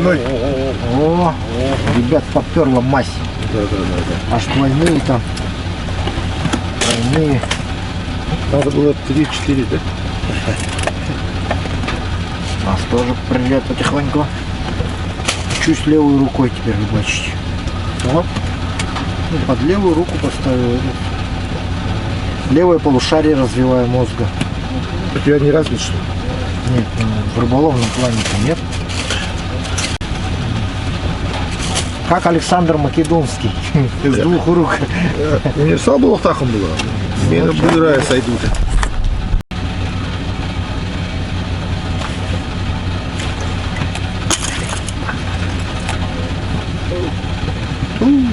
двойной. О, ребят, поперла мазь. Да. Аж двойные там. Двойные. Надо было 3-4, да? Нас тоже привет потихоньку. Чуть левой рукой теперь рыбачить. Вот. Ну, под левую руку поставил. Левое полушарие развиваю мозга. У тебя не развит, что ли? Нет, ну, в рыболовном плане-то нет. Как Александр Македонский. С двух рук. Универсал был тахом было. Мне быдырая сойдут.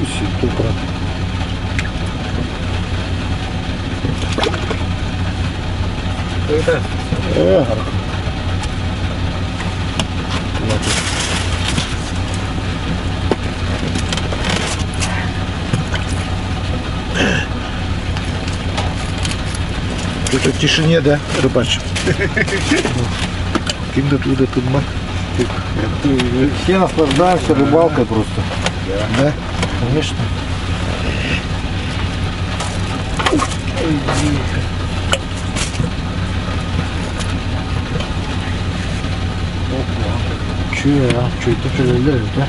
Ситупра. Это в тишине, да, рыбачим? Ким-то туда тут мак. Все наслаждаемся рыбалкой просто. Да? Конечно. Че, а? Че это шевелилось, да?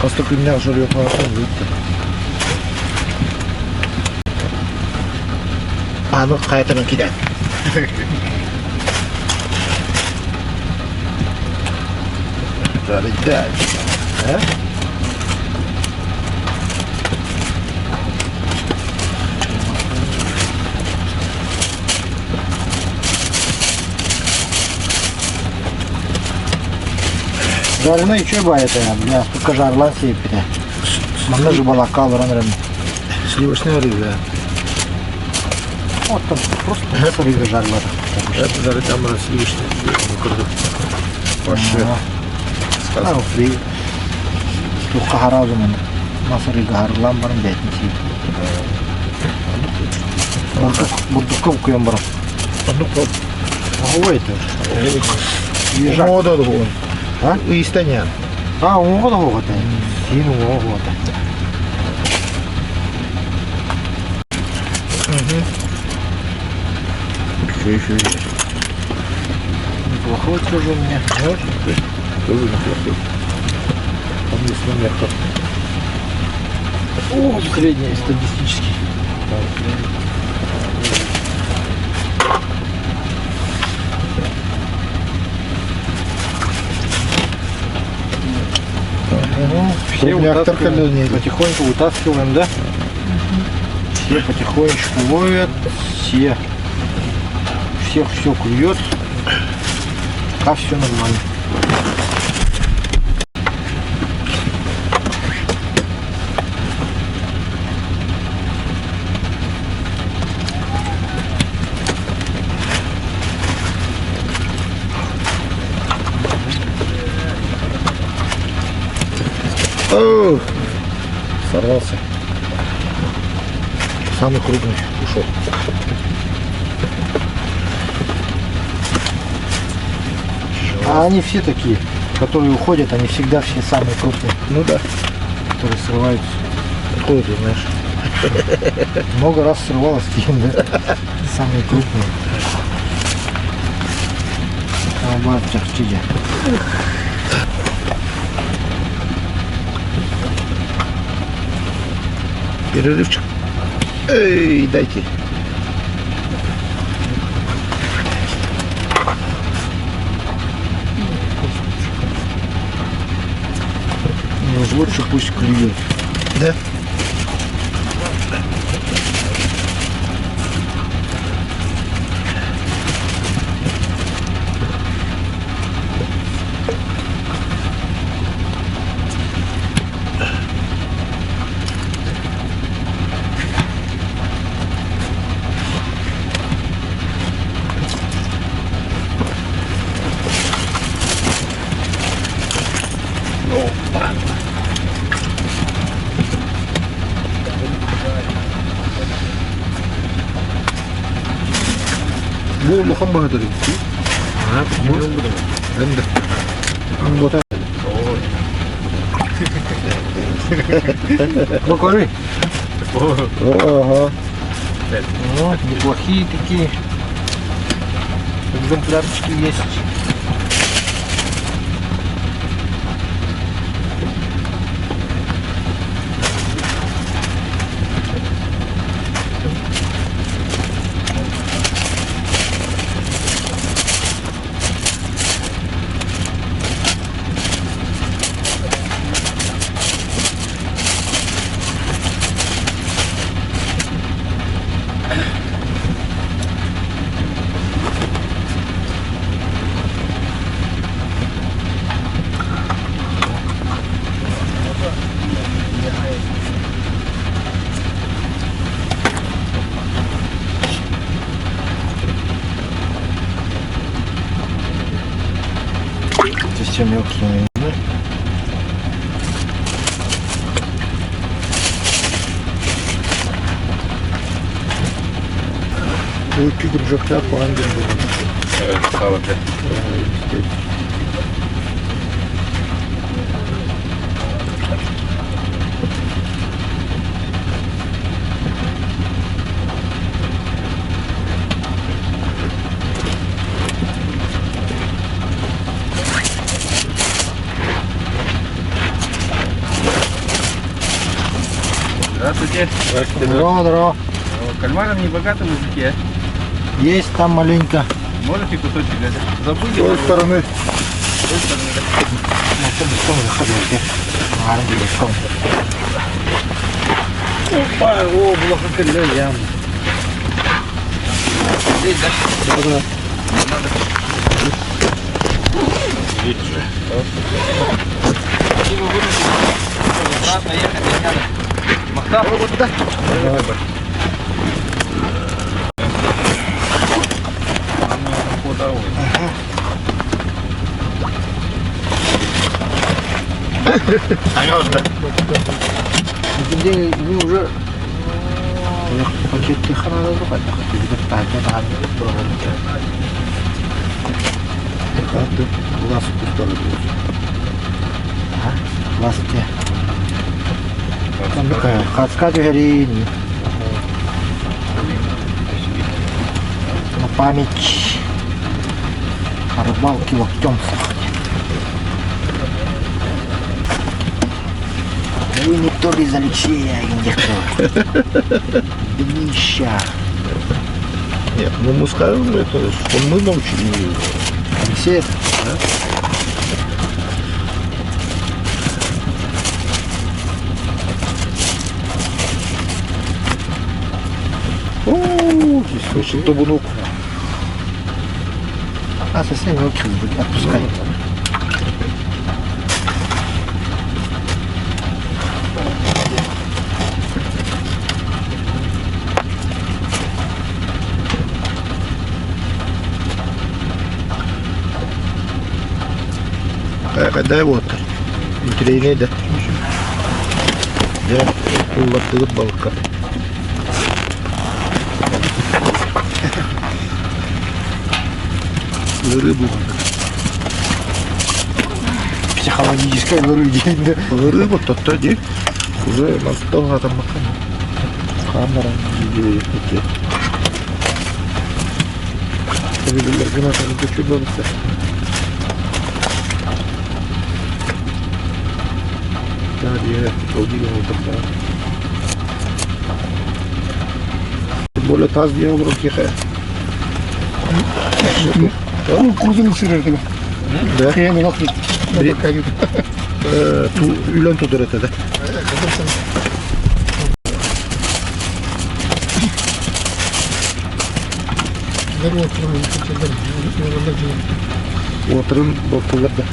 Поскольку меня жрет марафон, видите? А ну, қайтадан кидай. Да. А? Жареный че ба это, бля, только жарлан сепите. Мана же балакал ранрем. Сливочная рыба. Вот там просто рыба жарла. Это даже там сливочная. Вообще. Ah, fri. Tu kahara zaman masuk di gaharlam barang jahit sih. Butuh kau yang berapa? Ну, Oh itu. вот это вот. А? Истанян. А, вот это. Сину вот. Еще есть. Неплохой тоже у меня. Вот. Тоже неплохой. Там есть номер. О, средний статистический. Все вытаскиваем, потихоньку вытаскиваем, да? Все потихонечку ловят, всех все клюет, а все нормально. О, сорвался. Самый крупный ушел. А они все такие, которые уходят, они всегда все самые крупные. Ну да. Которые срываются. Такое ты знаешь. Много раз срывалась тем, да? Самые крупные. Чахчиди. Перерывчик. Эй, дайте. Ну, лучше пусть клюет. Да? Bu lokhan bana dedi. Ha, bilmiyorum bu da. Ben de. Вот это. Ну, коры. Ага. Вот, неплохие такие. Экземплярчики есть. Это все мелкие. Bu iki kurcaklar falan gönderdim. Evet, sağ ol. Здравствуйте. Здорово, здорово. Кальмаров не богатый мужики, а? Есть там маленько. Можете кусочек дать? Забыли? С той стороны. С той стороны, да? Ну, чтобы что заходите. Опа, о, блохоколе, ям. Здесь, да? Да. Видите. Спасибо, вынуждены. Обратно ехать не надо. Махтав? Вот туда. Şimdi ini уже paketli kanada da bir tane daha А ты глаз в ту сторону. Ласти. Там такая хацкач горини. На память о рыбалке локтем сахать. Да и никто без Алексея не днища. Нет, ну мы скажем, это, что мы научили. Алексей, О, здесь очень табунок. а совсем мелких отпускай. Дай вот. Интереснее, да. Да, улаптырып балыкка. Рыбу. Психологическая рыба. Рыба то не. Уже настолько там камера видео такие. Tabii bunlar kanatını götürmemişse. Далее, другие вот более таз не оброк тихо. Kuzunu sürürdüm. Да. Kıyamı nasıl? Tu ülen tu derete. Отырым болтыларды.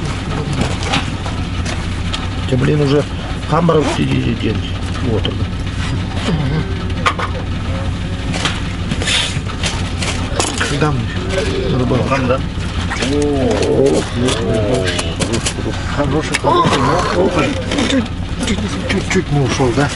Блин, уже Хамбаров сидит день. Отырды. Дам рыбалка. Да? Хороший, хороший. Чуть-чуть не ушел, да?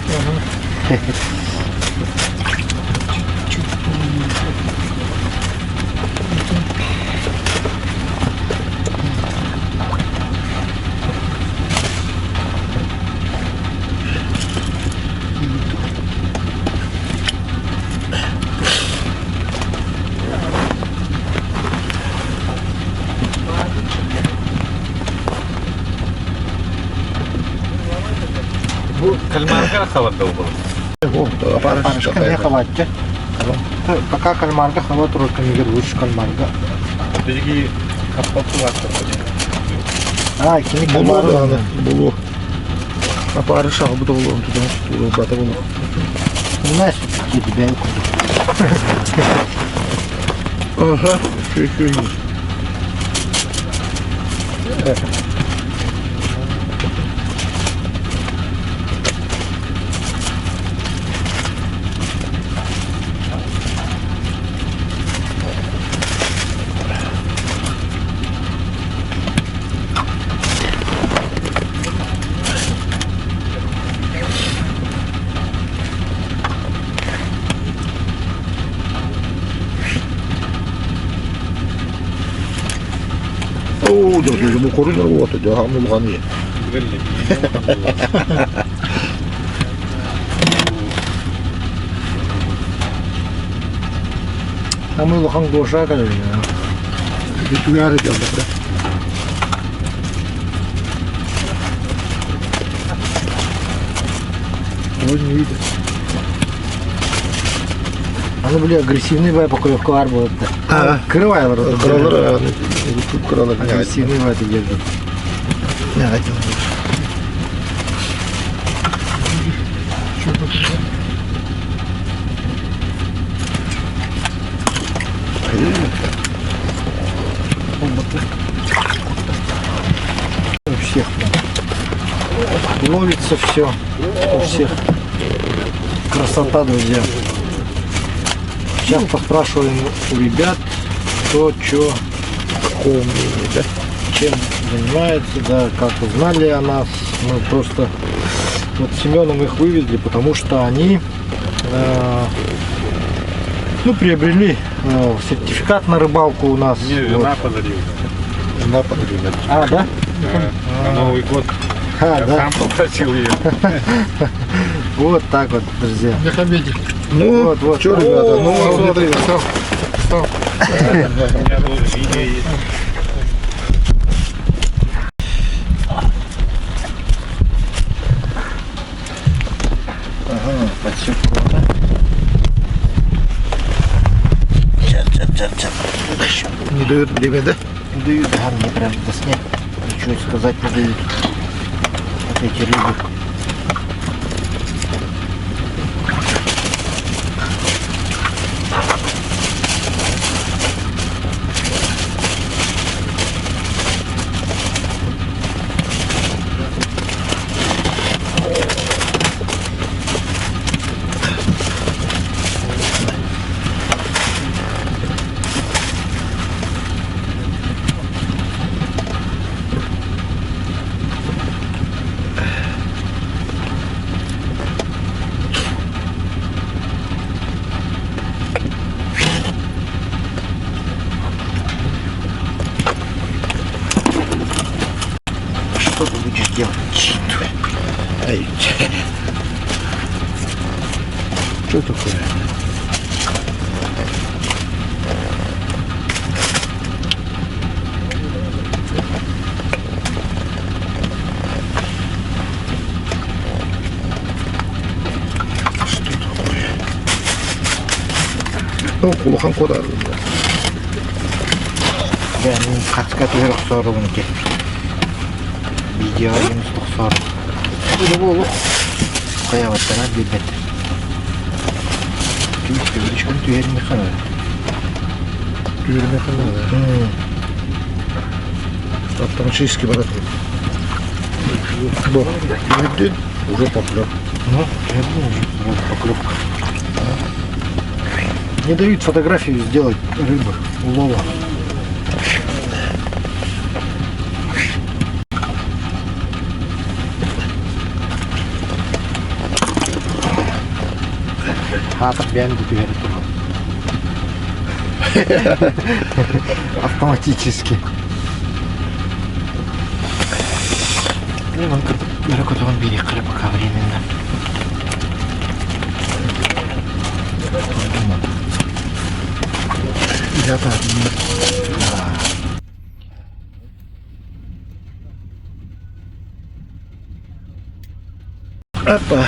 кальмарга хаватал был. О, да, Парышка не хаватте. Пока кальмарга хават руками лучше кальмарга. Беги, капотуваться. А, кини Було, да, кальмарга. було. А париша буде було, туди брати було. Не знаешь, какие тебя Ага, що є. Оу, 저기 뭐 고른 거 같아. 저 한번 가니. А мы лохан душа, конечно. Bir dünyada geldi. Ой, не видит. Они были агрессивные, бая покоевка арбу. Крывай, вроде. Kralar yani. YouTube kralar. Агрессивные в этой держат. Ne hadi. У всех там. Ловится все. У всех. Красота, друзья. Сейчас поспрашиваем у ребят, кто что, Какого мнения, да? чем занимается, да, как узнали о нас. Мы просто вот с Семеном их вывезли, потому что они приобрели сертификат на рыбалку у нас. Мне Вот. жена подарила. Жена подарила. А, да? На Новый год А, я да. сам попросил ее. Вот так вот, друзья. Ну, Вот, вот. что, ребята, ну, О, смотри, У меня тут видео есть. Ага, подсыпку. Сейчас. не дают время, да? Не дают, да, мне прям до снег. Ничего сказать не дают. Вот эти рыбы. Что ты будешь делать? Ай. Что такое? Ну, кулахан кодар. Ben kaç yok sonra bununki. Video ayımız sonra. Bu olur. Kıyametler bir bet. Kimse bir işkın tüyerini kanır. Düğürme kanal. Автоматически барат. Вот. Видите? Уже поклёв. Ну, я думаю, сразу поклевка. Не дают фотографию сделать рыбы улова. Хатır ben de автоматически. Ну, вон далеко он берег, пока временно. Я так. Опа.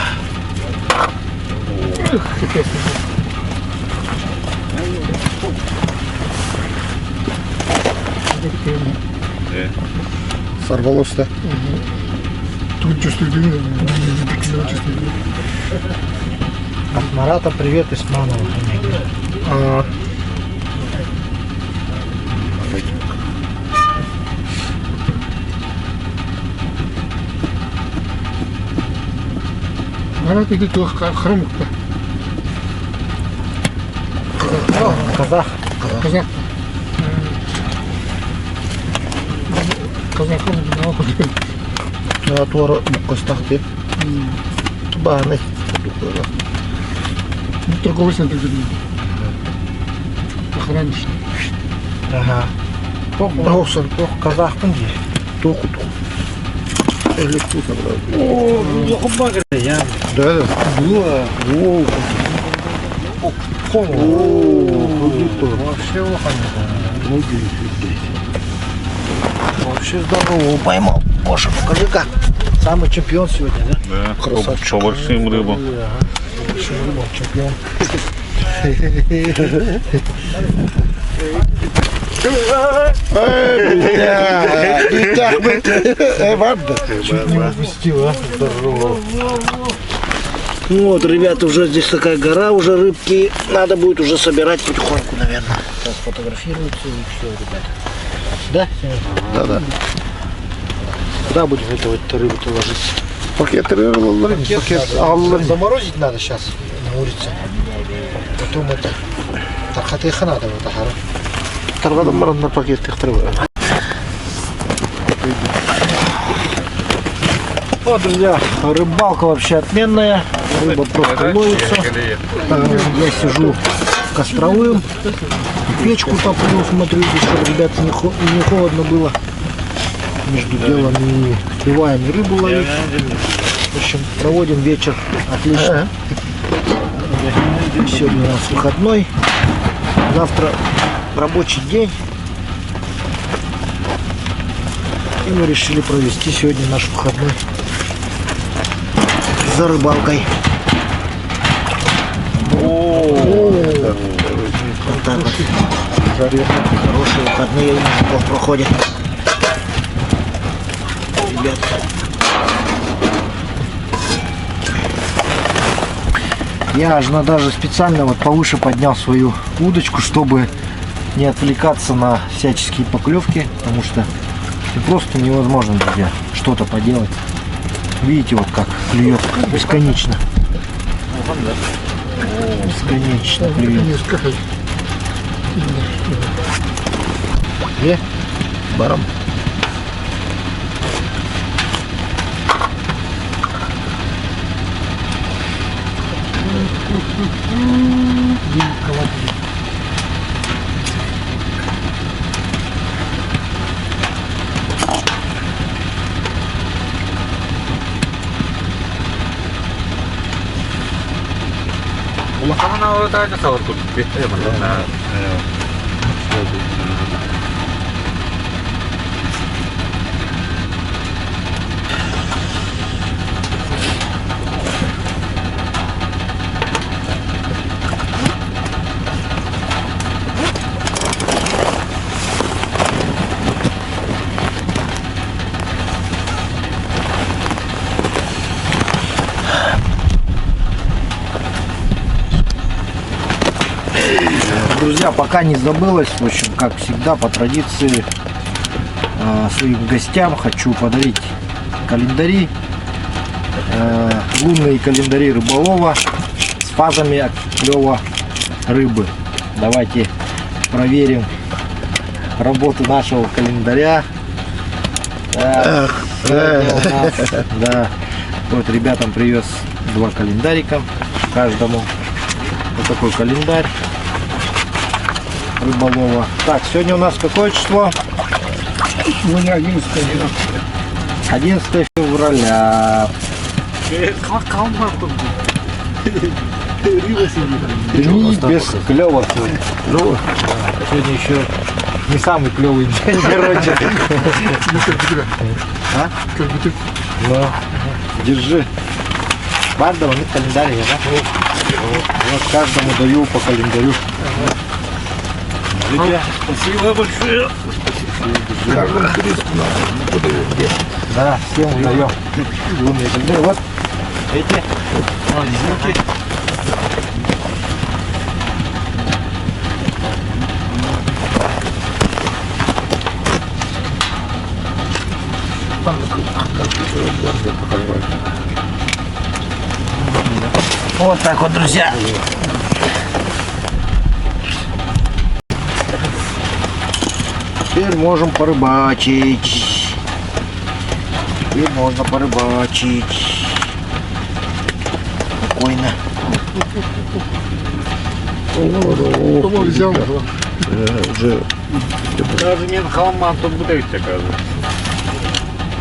Сорвалось-то. Тут чувствую длину. От Марата привет из Манова. А, Она идет хромка. Казах. Казах. Казахом на туара букастах деп. Баны. торговый центр где-то. Похоронишь. Ага. Даусан. Казах где? Току. Электута, брат. О, лохубагры. Я. Да, да. О, Вообще лохами. Вообще здорово поймал. Боже, покажи-ка. Самый чемпион сегодня, да? Да, Красавчик. по большим рыбам. Большим рыбам чемпион. Чуть не упустил, а? Здорово. Вот, ребята, уже здесь такая гора, уже рыбки. Надо будет уже собирать потихоньку, наверное. Сейчас фотографируются и все, ребята. Да, Семен? Да, да. Куда будем эту рыбу-то ложить? Пакет рыбы, пакет аллы. Заморозить надо сейчас на улице. Потом это... Тархатыха надо вот ага. Таргадан маранда пакет тихтырбы. Вот, друзья, рыбалка вообще отменная. Рыба просто ловится. Я сижу костровым. Печку топлю, смотрю, чтобы, ребята, не холодно было. Между делом и успеваем и рыбу ловить. В общем, проводим вечер отлично. Сегодня у нас выходной. Завтра рабочий день. И мы решили провести сегодня наш выходной за рыбалкой. Вот так вот. Хорошие выходные у нас проходят. Ребят. Я аж даже специально вот повыше поднял свою удочку, чтобы не отвлекаться на всяческие поклевки, потому что просто невозможно, друзья, что-то поделать. Видите, вот как клюет бесконечно. Бесконечно клюет. Барам. Ulaqamana orada tasavvur qilib ketdi. Друзья, пока не забылось, в общем, как всегда, по традиции своим гостям хочу подарить календари, лунные календари рыболова с фазами клёва рыбы. Давайте проверим работу нашего календаря. Да, сегодня у нас, да, вот ребятам привез 2 календарика каждому. Вот такой календарь рыболова. Так, сегодня у нас какое число? Сегодня 11 11 февраля. Дни без клёва сегодня. Ну, сегодня еще не самый клевый день, короче. Ну, как бы ты. А? Как бы ты. Ну, держи. Каждого нет календаря, да? Вот каждому даю по календарю. Спасибо большое. Каждому туристу надо. Куда его где? Да, всем даем. Лунные календари. Вот Эти. Извините. Вот так вот, друзья. теперь можем порыбачить. Теперь можно порыбачить. Спокойно. Кого взял? Уже Даже не халман тут будет, оказывается.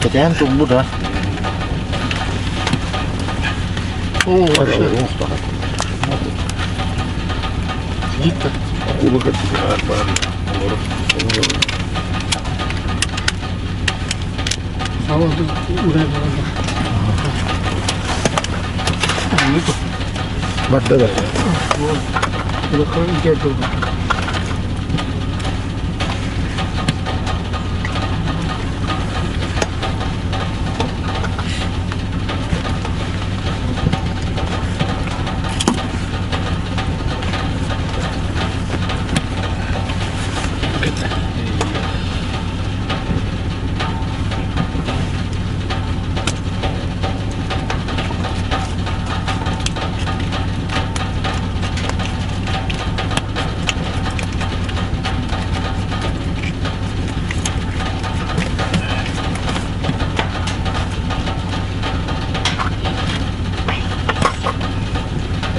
Хотя тут Буда. О, вообще. Сидит-то. акула как А вот тут урезано. Бадда. Вот. Это хранитель был.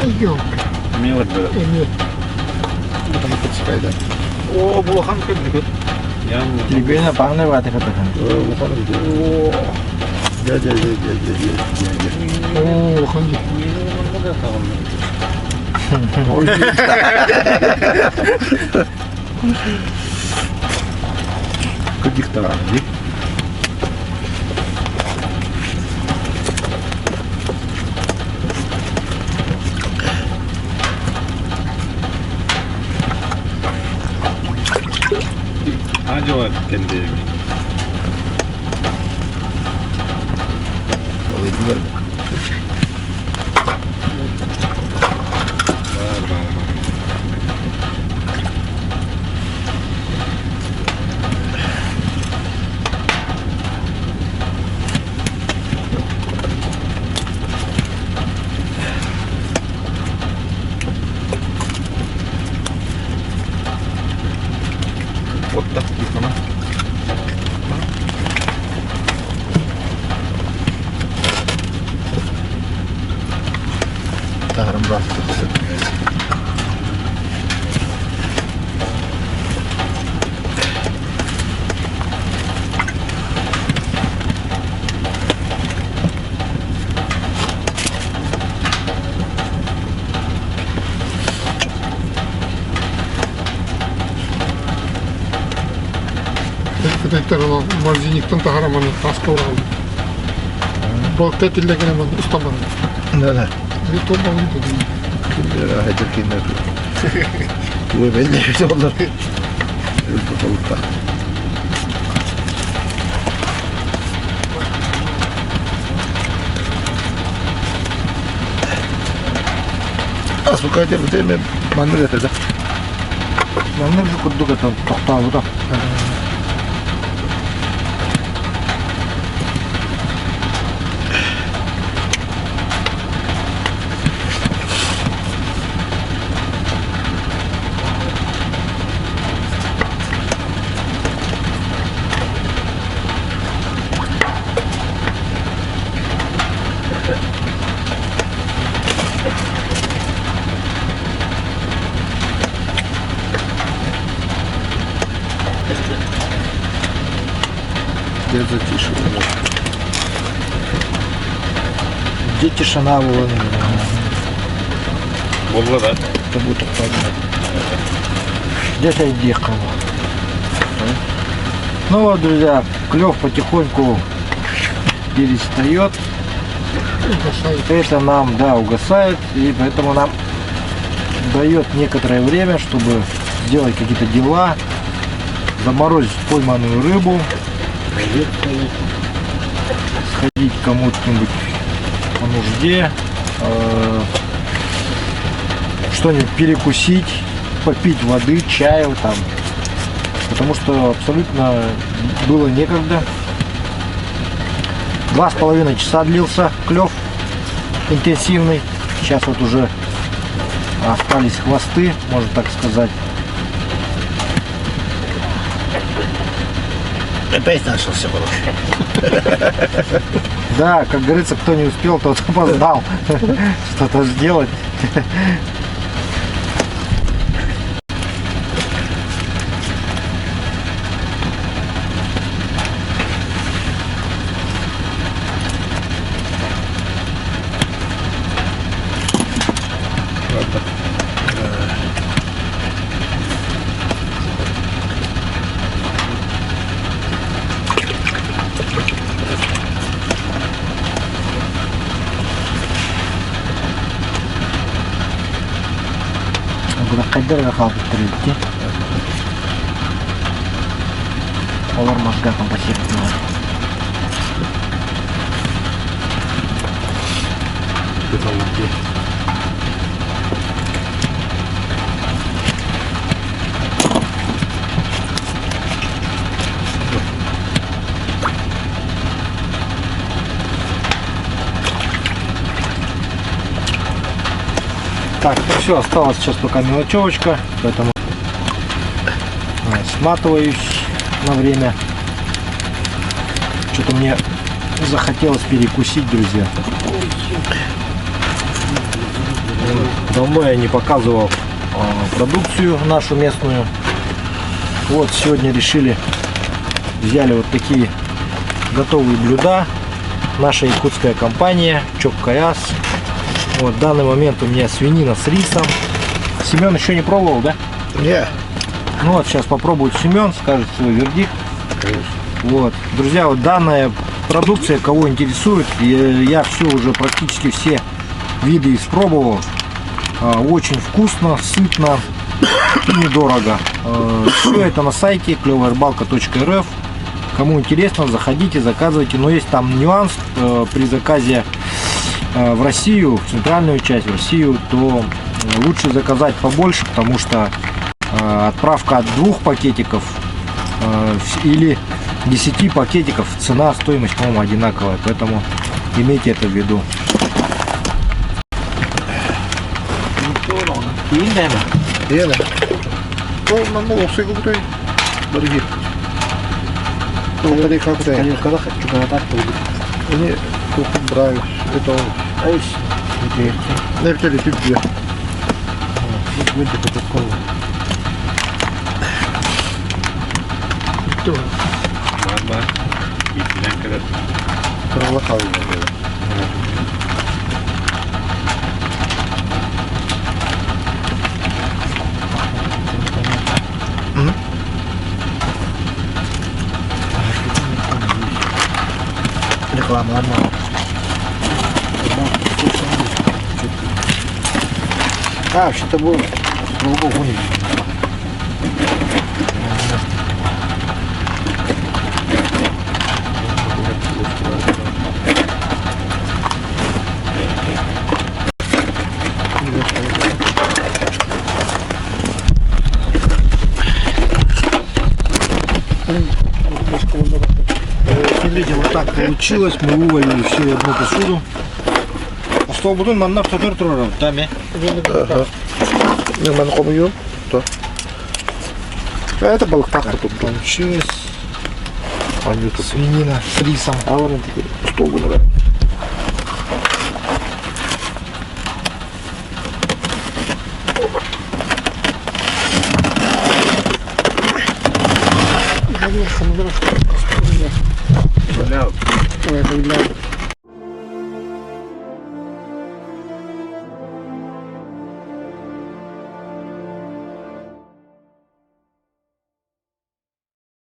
Идем. Мелочь было. Там подскай, да. О, булахан как дикот. Я не Либина пахнет ватой катахан. Дядя. О, ханди. Каких-то ранги. Acaba kendi Alıydılar. Вот так она. Tarım rastlısı. Кытайдагы мазиниктен тахараманы таска уралды. Балыкта тилдеген аман устамады. Да. Bir tomba oldu dedi. Kimler ahaydır kimler. Bu ben de işte onlar. Öldü balıkta. Asıl kaydı bu değil mi? Mandır getirdi. Yanına bir kudduk atan. Tokta bu da. Где затишье? Где тишина была. Oldu da. Это будет отпадно. Где-то и дикого. Ну вот, друзья, клев потихоньку перестает. Угасает. Это нам, да, угасает, и поэтому нам дает некоторое время, чтобы сделать какие-то дела, заморозить пойманную рыбу, сходить кому-нибудь по нужде, что-нибудь перекусить, попить воды, чаю там, потому что абсолютно было некогда. 2,5 часа длился клев интенсивный. Сейчас вот уже остались хвосты, можно так сказать. Опять начался короче. Да, как говорится, кто не успел, тот опоздал что-то сделать. Қайдарға қалып бітіреді де. Олар мозга компасируют. Так, ну все, осталось сейчас только мелочевочка, поэтому сматываюсь на время. Что-то мне захотелось перекусить, друзья. Давно я не показывал продукцию нашу местную. Вот сегодня решили, взяли вот такие готовые блюда. Наша якутская компания Чоп-Каяс. Вот, в данный момент у меня свинина с рисом. Семен еще не пробовал, да? Не. Ну вот, сейчас попробует Семен, скажет свой вердикт. Конечно. Вот. Друзья, вот данная продукция, кого интересует, я все уже практически все виды испробовал. Очень вкусно, сытно и недорого. Все это на сайте клёвая-рыбалка.рф. Кому интересно, заходите, заказывайте. Но есть там нюанс при заказе в Россию, в центральную часть, в Россию, то лучше заказать побольше, потому что отправка от 2 пакетиков или 10 пакетиков, цена, стоимость, по-моему, одинаковая, поэтому имейте это в виду. Є, то на молоко купуй. Дорогі. То тоді як це? Когда хочу, когда так будет. Вони тут брали. Это не втели пипе. Пролахал. Реклама, ладно. Вообще-то было. Смотрите, вот так получилось. Мы вывалили все в одну посуду. Что будем нам на второй турнир, там, Не мене комію. То. Это был так тут. получилось. Они тут. Свинина с рисом. А вони такі стол буде. Ой,